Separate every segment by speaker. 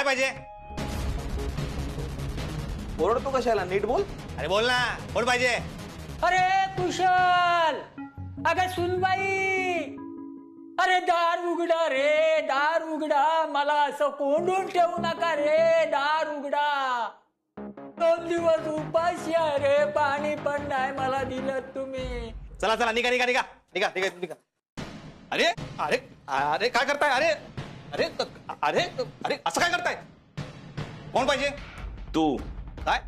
Speaker 1: पाहिजे?
Speaker 2: ओरडतो कशाला? नीट बोल.
Speaker 1: अरे बोल ना, कोण पाहिजे?
Speaker 3: अरे कुशल, अगं सुनबाई, अरे दार उघडा रे, दार उघडा. मला असं कोंडून ठेवू नका रे, दार उघडा. 2 दिवस उपाशी आहे रे, पाणी पण नाही मला दिलं तुम्ही.
Speaker 1: चला चला, निघा निघा निघा निघा निघा निघा. अरे अरे अरे काय करताय? अरे अरे अरे अरे असं काय करताय? कोण पाहिजे?
Speaker 2: तू.
Speaker 1: काय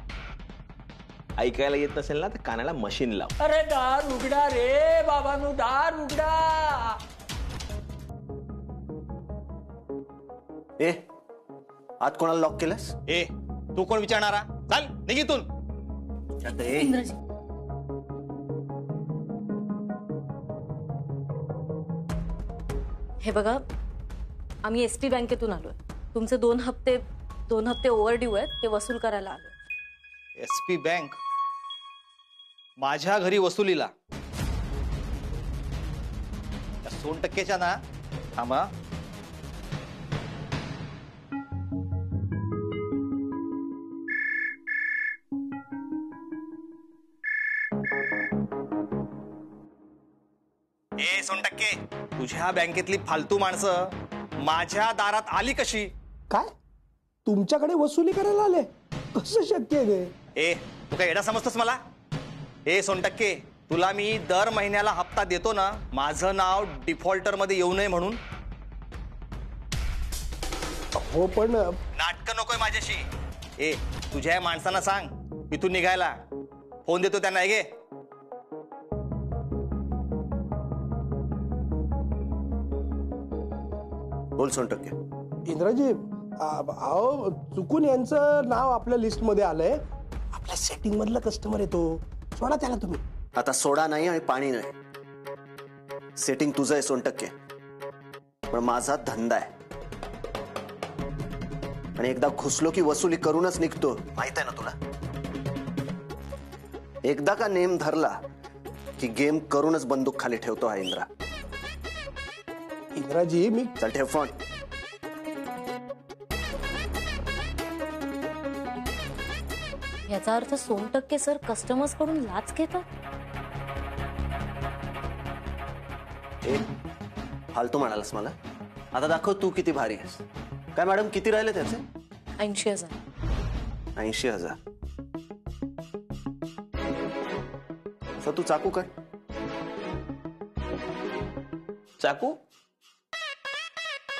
Speaker 2: ऐकायला येत नसेल ना तर कानाला मशीन लाव.
Speaker 3: अरे दार उघडा रे बाबांनो, दार उघडा.
Speaker 4: ए, आत कोणाला लॉक केलंस?
Speaker 1: ए, तू कोण विचारणारा? चाल निघितून.
Speaker 5: हे बघा, आम्ही एसटी बँकेतून आलोय. तुमचे 2 हप्ते ओव्हरड्यू आहेत, ते वसूल करायला आलोय.
Speaker 1: एसपी बँक माझ्या घरी वसुलीला? 2% ना? थांबा. ए 2%, तुझ्या बँकेतली फालतू माणसं माझ्या दारात आली कशी?
Speaker 6: काय तुमच्याकडे वसुली करायला आले? कसं शक्य आहे?
Speaker 1: ए, तू काय एडा समजतोस मला? ए 2%, तुला मी दर महिन्याला हप्ता देतो ना, माझं नाव डिफॉल्टर मध्ये येऊ नये म्हणून.
Speaker 6: हो पण
Speaker 1: नाटक नकोय माझ्याशी. ए, तुझ्या माणसांना सांग इथून निघायला. फोन देतो त्यांना. घे.
Speaker 4: बोल 100%.
Speaker 6: इंद्राजी, अहो चुकून यांचं नाव आपल्या लिस्ट मध्ये आलंय. आपल्या सेटिंग मधला कस्टमर येतो, सोडा त्याला तुम्ही.
Speaker 4: आता सोडा नाही आणि पाणी नाही. सेटिंग तुझं आहे 100%, पण माझा धंदा आहे आणि एकदा घुसलो की वसुली करूनच निघतो. माहित आहे ना तुला? एकदा का नेम धरला की गेम करूनच बंदूक खाली ठेवतो हा इंद्रा.
Speaker 6: इंद्राजी, मी
Speaker 4: चल ठेव फोन.
Speaker 5: याचा अर्थ 2% सर कस्टमर्स कडून लाच घेतात.
Speaker 4: ए, फालतू म्हणालास मला? आता दाखव तू किती भारी आहेस. काय मॅडम, किती राहिले त्याचे?
Speaker 5: 80,000.
Speaker 4: 80,000. सर तू चाकू काढ.
Speaker 2: चाकू?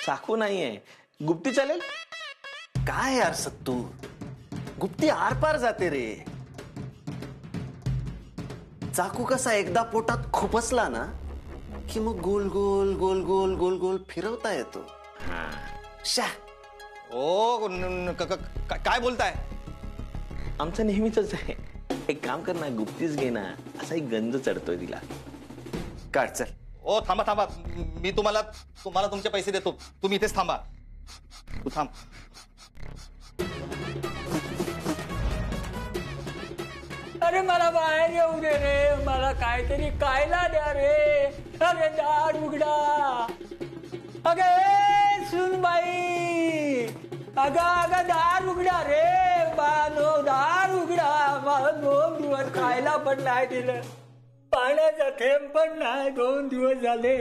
Speaker 2: चाकू नाहीये, गुप्ती चालेल.
Speaker 4: काय यार सत्तू, गुप्ती आरपार जाते रे. चाकू कसा एकदा पोटात खुपसला ना की मग गोल गोल गोल गोल गोल गोल फिरवता येतो. शा.
Speaker 1: ओ काय बोलताय?
Speaker 2: आमचं नेहमीच आहे. एक काम कर ना, गुप्तीच घे ना. असा एक गंज चढतोय तिला.
Speaker 4: काढ चल.
Speaker 1: ओ थांबा थांबा, मी तुम्हाला तुमचे पैसे देतो. तुम्ही इथेच थांबा. तू थांब.
Speaker 3: अरे मला बाहेर येऊ दे रे, मला काहीतरी खायला द्या रे. अरे दार उघडा. अगे सुनबाई, अगं दार उघडा रे बानो, दार उघडा. मला 2 दिवस खायला पण नाही दिलं, पाण्याचा थेंब पण नाही. 2 दिवस झाले.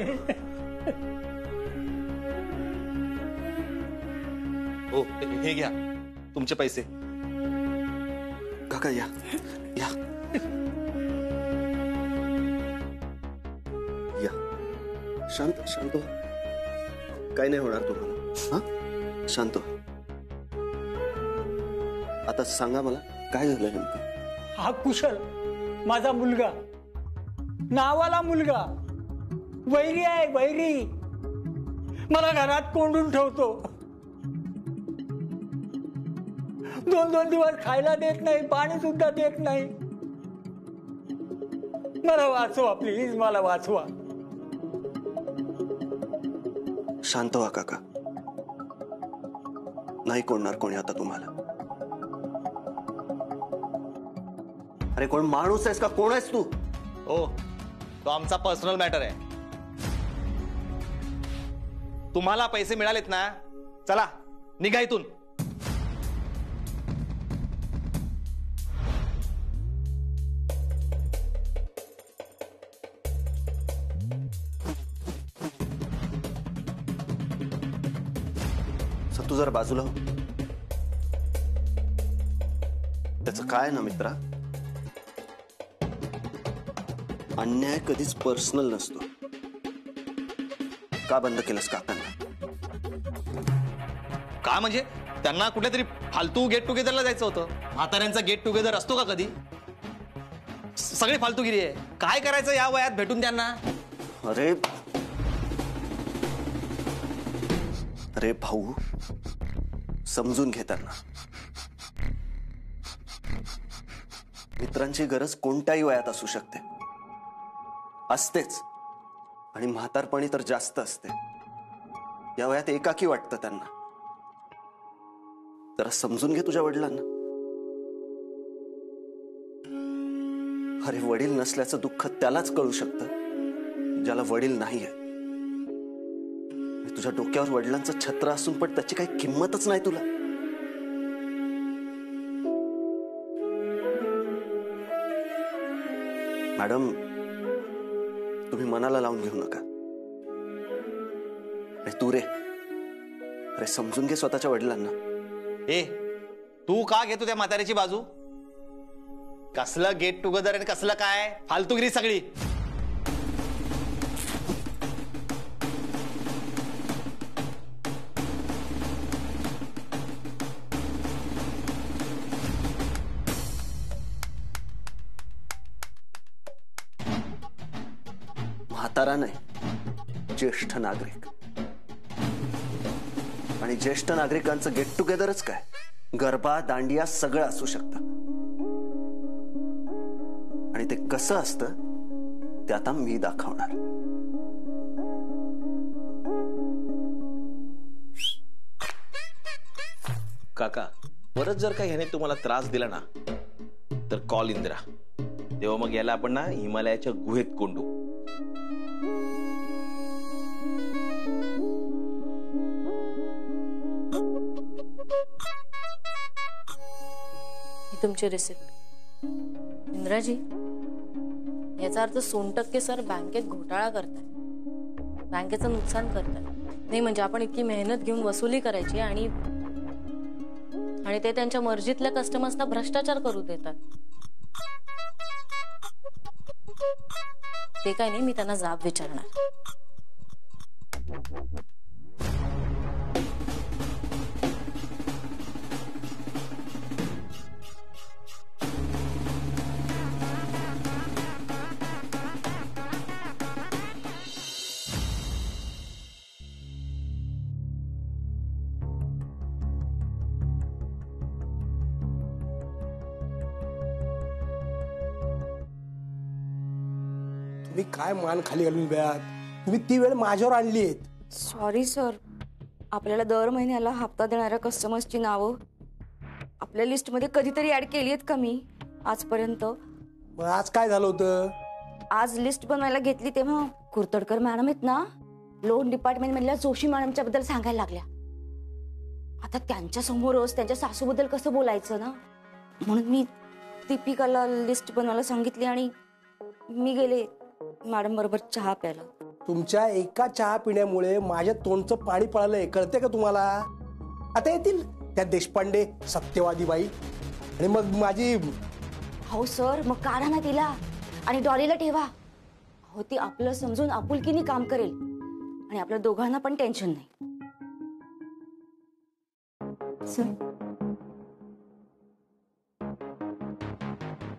Speaker 1: हो, हे घ्या तुमचे पैसे.
Speaker 4: काका या या या. शांत शांत. काही नाही होणार तुम्हाला. हा, शांत. आता सांगा मला काय झालं नेमकं?
Speaker 3: हा कुशल माझा मुलगा, नावाला मुलगा, वैरी आहे वैरी. मला घरात कोंडून ठेवतो. 2 दिवस खायला देत नाही, पाणी सुद्धा देत नाही. मला वाचवा प्लीज, मला वाचवा.
Speaker 4: शांत व्हा काका. नाही कोणणार कोणी आता तुम्हाला. अरे कोण माणूस आहेस का? कोण आहेस तू?
Speaker 1: हो, तो आमचा पर्सनल मॅटर आहे. तुम्हाला पैसे मिळालेत ना, चला निघा इथून.
Speaker 4: तर तू जर बाजूला हो. त्याचं काय ना मित्रा, अन्याय कधीच पर्सनल नसतो. का बंद केलंस काकांना?
Speaker 1: का म्हणजे त्यांना कुठल्या तरी फालतू गेट टुगेदरला जायचं होतं. म्हाताऱ्यांचा गेट टुगेदर असतो का कधी? सगळी फालतूगिरी आहे. काय करायचं या वयात भेटून त्यांना?
Speaker 4: अरे अरे भाऊ, समजून घे त्यांना. मित्रांची गरज कोणत्याही वयात असू शकते, असतेच. आणि म्हातारपणी तर जास्त असते. या वयात एकाकी वाटतं त्यांना. जरा समजून घे तुझ्या वडिलांना. अरे वडील नसल्याचं दुःख त्यालाच कळू शकतं ज्याला वडील नाहीये. तुझ्या डोक्यावर वडिलांचं छत्र असून पण त्याची काही किंमतच नाही तुला. मॅडम, तुम्ही मनाला लावून घेऊ नका. तू रे, अरे समजून घे स्वतःच्या वडिलांना.
Speaker 1: ए, तू का घेतो त्या म्हाताऱ्याची बाजू? कसलं गेट टुगेदर आणि कसलं काय फालतूगिरी सगळी.
Speaker 4: म्हातारा नाही, ज्येष्ठ नागरिक. आणि ज्येष्ठ नागरिकांचं गेट टुगेदरच काय, गरबा दांडिया सगळं असू शकतं. आणि ते कसं असतं ते आता मी दाखवणार.
Speaker 2: काका, परत जर का ह्याने तुम्हाला त्रास दिला ना तर कॉल इंदिरा. तेव्हा मग याला आपण ना हिमालयाच्या गुहेत कोंडू.
Speaker 5: ही तुमची रिसिप्ट. इंद्राजी, याचा अर्थ 100% सर बँकेत घोटाळा करताय, बँकेचं नुकसान करताय. नाही म्हणजे आपण इतकी मेहनत घेऊन वसुली करायची आणि ते त्यांच्या मर्जीतल्या कस्टमर्सना भ्रष्टाचार करू देतात. ते काय नाही, मी त्यांना जाब विचारणार.
Speaker 6: तुम्ही काय मान खाली घालून ब्यात? तुम्ही ती वेळ माझ्यावर आणली आहेत.
Speaker 7: सॉरी सर, आपल्याला दर महिन्याला हप्ता देणाऱ्या कस्टमर्सची नावं आपल्या लिस्टमध्ये कधीतरी ऍड केली आहेत का मी आजपर्यंत?
Speaker 6: मग आज काय झालं होतं?
Speaker 7: आज लिस्ट बनवायला घेतली तेव्हा कुर्तडकर मॅडम आहेत ना, लोन डिपार्टमेंट मधल्या जोशी मॅडमच्या बद्दल सांगायला लागल्या. आता त्यांच्या समोरच त्यांच्या सासूबद्दल कसं बोलायचं ना, म्हणून मी दीपिकाला लिस्ट बनवायला सांगितली आणि मी गेले मॅडम बरोबर चहा प्यायला.
Speaker 6: तुमच्या एका चहा पिण्यामुळे माझ्या तोंडचं पाणी पळालंय, कळते का तुम्हाला? आता येतील त्या देशपांडे सत्यवादी बाई आणि मग माझी.
Speaker 7: हो सर, मग काढा ना तिला आणि डॉलीला ठेवा. हो, ती आपलं समजून आपुलकीने काम करेल आणि आपल्या दोघांना पण टेन्शन नाही. सर,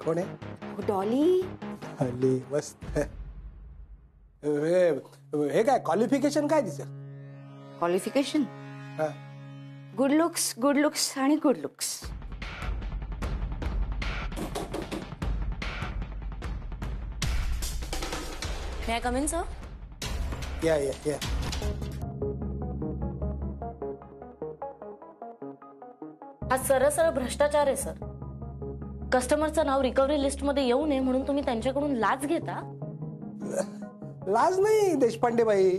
Speaker 6: कोण आहे?
Speaker 7: डॉली.
Speaker 6: अरे मस्त. हे काय क्वालिफिकेशन काय तिचं?
Speaker 7: क्वालिफिकेशन गुड लुक्स आणि good looks.
Speaker 5: May I come in, sir?
Speaker 6: या.
Speaker 5: हा सरळ भ्रष्टाचार आहे सर. कस्टमरचं नाव रिकव्हरी लिस्ट मध्ये येऊ नये म्हणून तुम्ही त्यांच्याकडून लाच घेता?
Speaker 6: लाज नाही देशपांडे बाई.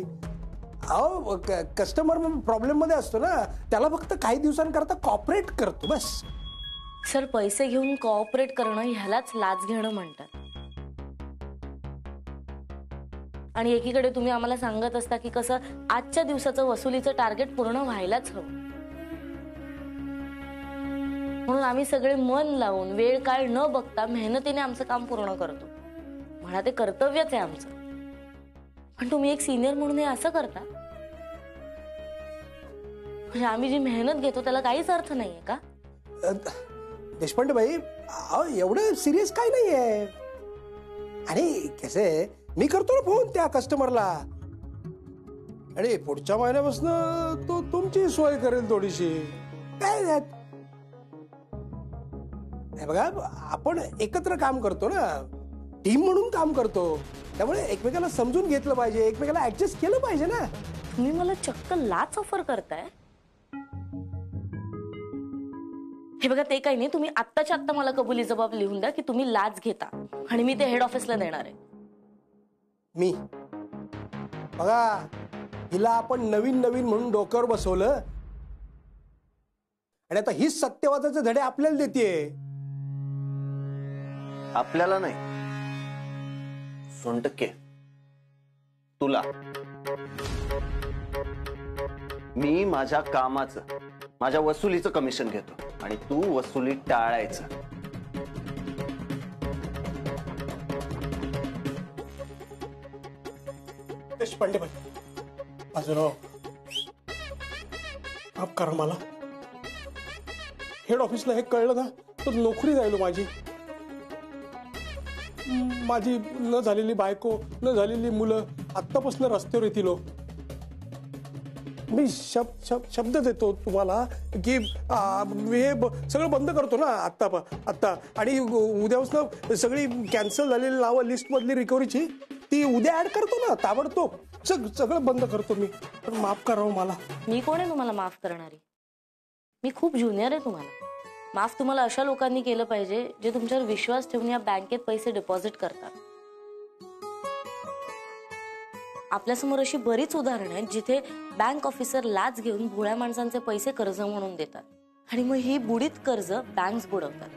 Speaker 6: अहो, कस्टमर प्रॉब्लेम मध्ये असतो ना, त्याला फक्त काही दिवसांकरता कॉपरेट करतो बस.
Speaker 5: सर, पैसे घेऊन कॉपरेट करणं ह्यालाच लाच घेणं म्हणतात. आणि एकीकडे तुम्ही आम्हाला सांगत असता की कसं आजच्या दिवसाचं वसुलीचं टार्गेट पूर्ण व्हायलाच हवं. म्हणून आम्ही सगळे मन लावून वेळ काळ न बघता मेहनतीने आमचं काम पूर्ण करतो. म्हणा ते कर्तव्यच आहे आमचं. पण तुम्ही एक सिनियर म्हणून हे असं करता म्हणजे आम्ही जी मेहनत घेतो त्याला काहीच अर्थ नाहीये का?
Speaker 6: देशपांडे भाई एवढं सिरियस काय नाहीये. आणि कसे मी करतो ना फोन त्या कस्टमरला आणि पुढच्या महिन्यापासून तो तुमची सोय करेल थोडीशी. काय त्यात हे बघा आपण एकत्र काम करतो ना, टीम म्हणून काम करतो, त्यामुळे एकमेकाला समजून घेतलं पाहिजे, एकमेकाला ऍडजस्ट केलं पाहिजे ना.
Speaker 5: तुम्ही मला चक्क लाच ऑफर करताय. हे बघा ते काही नाही, तुम्ही आत्ताच्या आत्ता मला कबुली जबाब लिहून द्या की तुम्ही लाच घेता आणि मी ते हेड ऑफिसला देणार आहे.
Speaker 6: मी बघा हिला आपण नवीन नवीन म्हणून डोक्यावर बसवलं आणि आता हीच सत्यवादाचे धडे आपल्याला देतेय.
Speaker 4: आपल्याला नाही, सोनटक्के तुला. मी माझ्या कामाचं, माझ्या वसुलीचं कमिशन घेतो आणि तू वसुली टाळायचं.
Speaker 6: देशपांडे भाई बाजूराव माफ करा मला. हेड ऑफिसला हे कळलं ना तर नोकरी जाईल माझी. माझी न झालेली बायको, न झालेली मुलं आत्तापासून रस्त्यावर येतील. मी शब्द देतो तुम्हाला की मी हे सगळं बंद करतो ना आत्ता आणि उद्यापासून सगळी कॅन्सल झालेली नावं लिस्ट मधली रिकव्हरीची ती उद्या ऍड करतो ना ताबडतोब. सगळं बंद करतो मी. पण माफ करा मला.
Speaker 5: मी कोण आहे तुम्हाला माफ करणारी? मी खूप ज्युनियर आहे तुम्हाला. माफ तुम्हाला अशा लोकांनी केलं पाहिजे जे तुमच्यावर विश्वास ठेवून या बँकेत पैसे डिपॉझिट करतात. आपल्यासमोर अशी बरीच उदाहरणं आहेत जिथे बँक ऑफिसर लाच घेऊन भोळ्या माणसांचे पैसे कर्ज म्हणून देतात आणि मग ही बुडीत कर्ज बँक्स बुडवतात.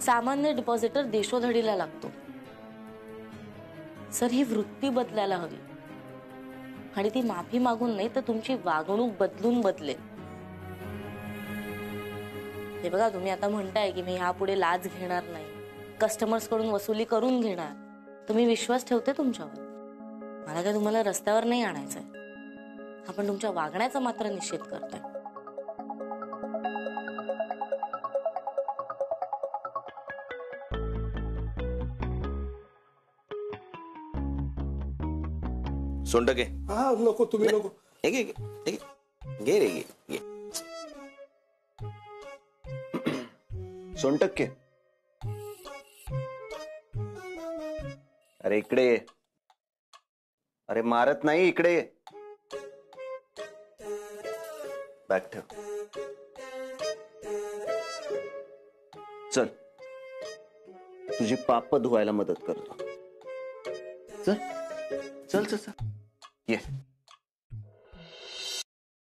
Speaker 5: सामान्य डिपॉझिटर देशोधडीला लागतो. सर ही वृत्ती बदलायला हवी आणि ती माफी मागून नाही तर तुमची वागणूक बदलून बदलेल. हे बघा तुम्ही आता म्हणताय की मी ह्यापुढे लाच घेणार नाही, कस्टमर्स कडून वसुली करून घेणार, तर मी विश्वास ठेवते तुमच्यावर. मला काय तुम्हाला रस्त्यावर नाही आणायचंय. आपण तुमच्या वागण्याचा मात्र निषेध करतोय.
Speaker 2: सोंडके
Speaker 6: हा नको, तुम्ही नको.
Speaker 2: घे रे घे.
Speaker 4: सोनटक्के अरे इकडे ये. अरे मारत नाही, इकडे ये. बॅग ठेव. चल तुझी पाप धुवायला मदत करतो. चल चल चल चल ये.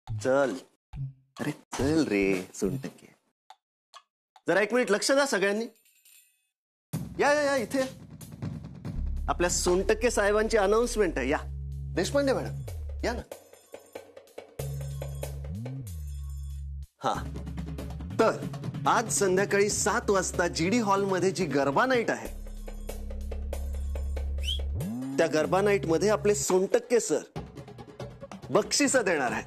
Speaker 4: चल अरे चल रे सोनटक्के. जरा एक मिनिट लक्ष द्या सगळ्यांनी. या या या इथे. आपल्या सोनटक्के साहेबांची अनाउन्समेंट आहे. या देशपांडे मॅडम या ना. हा तर आज संध्याकाळी 7 वाजता जीडी हॉलमध्ये जी गरबा नाईट आहे त्या गरबा नाईट मध्ये आपले सोनटक्के सर बक्षीस देणार आहे.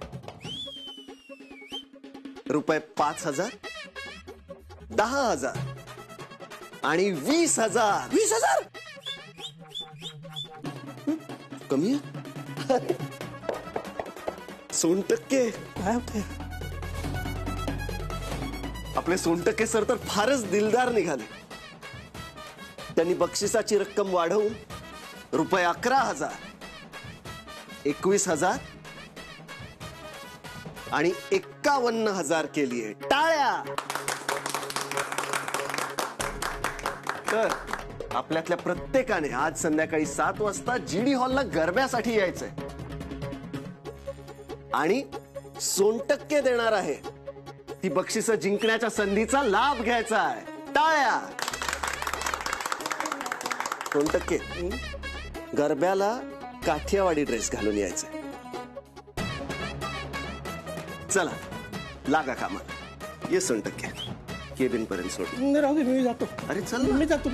Speaker 4: ₹5,000, 10,000 आणि 20,000. 20,000 कमी आहे. सोनटक्के
Speaker 6: काय होतंय?
Speaker 4: आपले सोनटक्के सर तर फारच दिलदार निघाले. त्यांनी बक्षिसाची रक्कम वाढवून ₹11,000, 21,000 आणि 51,000 केली आहे. टाळ्या. तर आपल्यातल्या प्रत्येकाने आज संध्याकाळी 7 वाजता जीडी हॉलला गरब्यासाठी यायचंय आणि सोनटक्के देणार आहे ती बक्षिसं जिंकण्याच्या संधीचा लाभ घ्यायचा आहे. टाळ्या. सोनटक्के गरब्याला काठियावाडी ड्रेस घालून यायचंय. चला लागा कामाला. ये सोनटक्के केबिन पर्यंत सोड.
Speaker 6: नाही, राहू दे, मी जातो.
Speaker 4: अरे चल ना.
Speaker 6: मी जातो.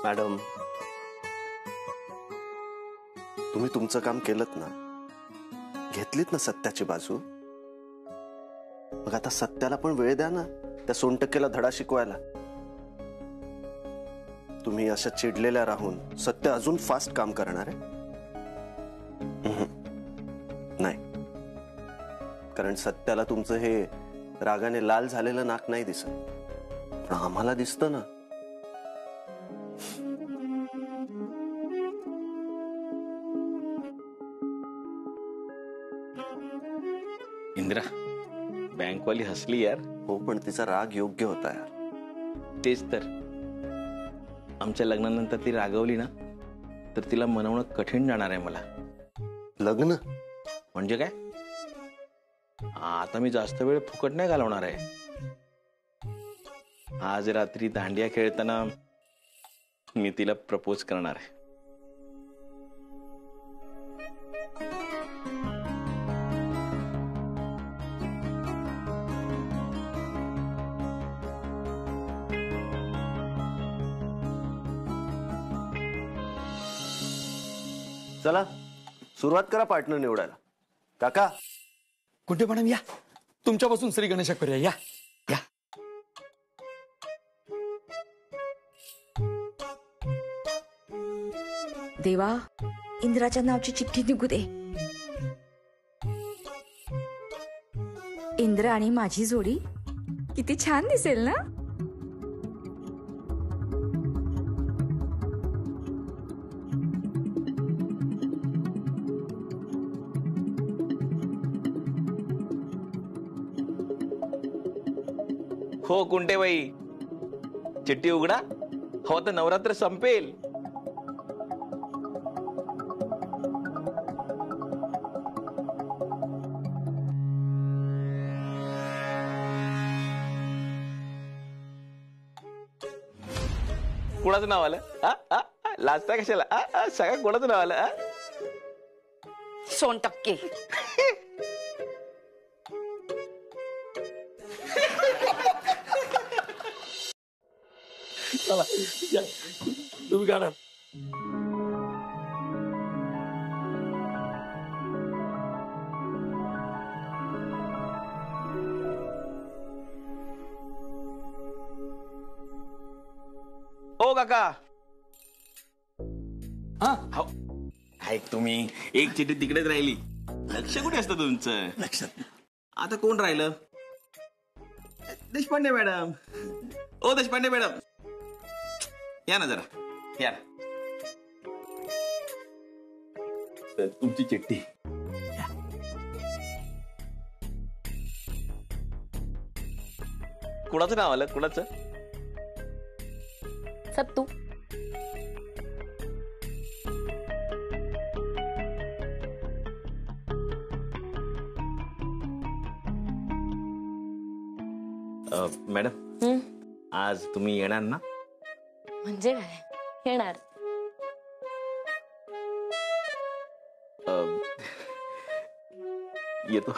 Speaker 4: मॅडम, तुम्ही तुमचं काम केलंत ना, घेतलीत ना सत्याची बाजू. मग आता सत्याला पण वेळ द्या ना त्या सोनटक्केला धडा शिकवायला. तुम्ही अशा चिडलेल्या राहून सत्य अजून फास्ट काम करणार आहे? नाही, कारण सत्याला तुमचं हे रागाने लाल झालेलं नाक नाही दिसत, पण आम्हाला दिसतं ना.
Speaker 2: इंदिरा, बँकवाली हसली यार.
Speaker 4: हो, पण तिचा राग योग्य होता यार.
Speaker 2: तेच तर, आमच्या लग्नानंतर ती रागवली ना तर तिला मनवणं कठीण जाणार आहे मला.
Speaker 4: लग्न
Speaker 2: म्हणजे काय, आता मी जास्त वेळ फुकट नाही घालवणार आहे. आज रात्री दांडिया खेळताना मी तिला प्रपोज करणार आहे.
Speaker 4: चला सुरुवात करा पार्टनर निवडायला. काका,
Speaker 3: कुठे मॅडम या, तुमच्यापासून श्री गणेशा करूया. या या.
Speaker 7: देवा, इंदिराच्या नावची चिठ्ठी निघू दे. इंदिरा आणि माझी जोडी किती छान दिसेल ना.
Speaker 2: हो कुंटेबाई, चिठ्ठी उघडा, हो तर नवरात्र संपेल. कुणाचं नाव आलं? लाजता कशाला? सगळ्या कोणाचं नाव आलं?
Speaker 7: सोनटक्के.
Speaker 3: चला या, तुम्ही गाणार.
Speaker 2: ओ काका,
Speaker 3: हा,
Speaker 2: हो ऐक, तुम्ही एक चिठ्ठी तिकडेच राहिली. लक्ष कुठे असतं तुमचं?
Speaker 3: लक्षात.
Speaker 2: आता कोण राहिलं? देशपांडे मॅडम. ओ देशपांडे मॅडम, या ना जरा, या ना. तुमची चिठ्ठी. कुणाचं नाव आलं? कुणाचं?
Speaker 5: सत्तू.
Speaker 2: मॅडम, आज तुम्ही येणार ना?
Speaker 5: म्हणजे काय येणार?
Speaker 2: येतो.